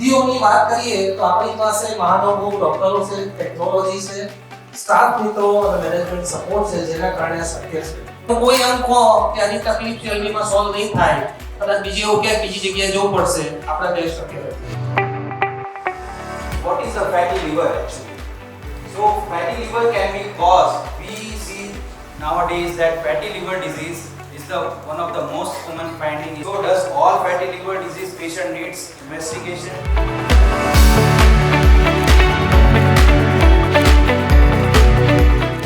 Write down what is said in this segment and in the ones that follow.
સિદ્ધિઓની વાત કરીએ તો આપણી પાસે મહાનુભાવ ડોક્ટરો છે, ટેકનોલોજી છે, સ્ટાફ મિત્રો અને મેનેજમેન્ટ સપોર્ટ છે, જેના કારણે આ શક્ય છે. તો કોઈ એમ કહો કે આની તકલીફ જલ્દીમાં સોલ્વ નહીં થાય, કદાચ બીજી એવું કે બીજી જગ્યાએ જવું પડશે, આપણે કહી શકીએ. What is a fatty liver actually? So fatty liver can be caused. We see nowadays that fatty liver disease is one of the most common finding. So does all fatty liver disease patient needs investigation?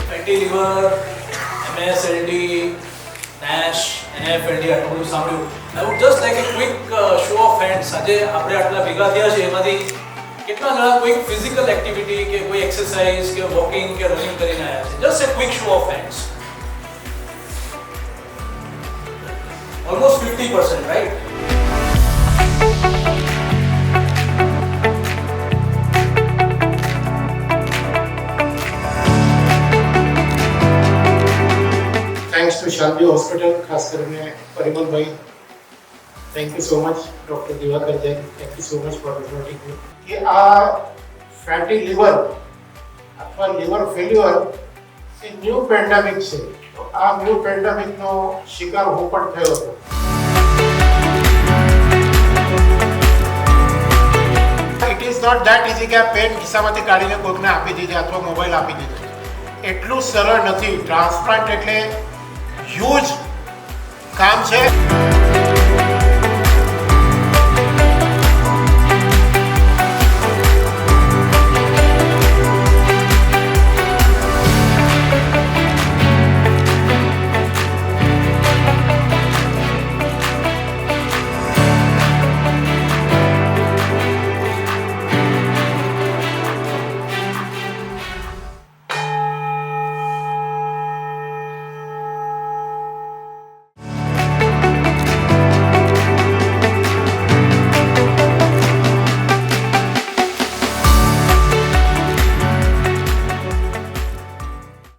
Fatty liver, MSLD, NASH, NAFLD આટલું બધું સાંભળ્યું. I would just like a quick show of hands. આજે આપણે આટલા ભેગા થયા છે એમાંથી કેટલા જણા કોઈ ફિઝિકલ એક્ટિવિટી કે કોઈ એક્સરસાઇઝ કે વોકિંગ કે રનિંગ કરીને આવ્યા છે? Just a quick show of hands. Almost 50%, right? Thanks to Shanti Hospital, ખાસ કરીને Parimalbhai. Thank you so much, Dr. Diwakar Jain. Thank you so much for inviting me. કે આ ફેટી લિવર અથવા લિવર ફેલ્યુઅર એ new pandemic છે. તો આ new પેન્ડેમિકનો શિકાર હું પણ થયો હતો. It is not that easy કે આ પેન ખિસ્સામાંથી કાઢીને કોઈકને આપી દીધી અથવા મોબાઈલ આપી દીધો. એટલું સરળ નથી. ટ્રાન્સપ્લાન્ટ એટલે હ્યુજ કામ છે.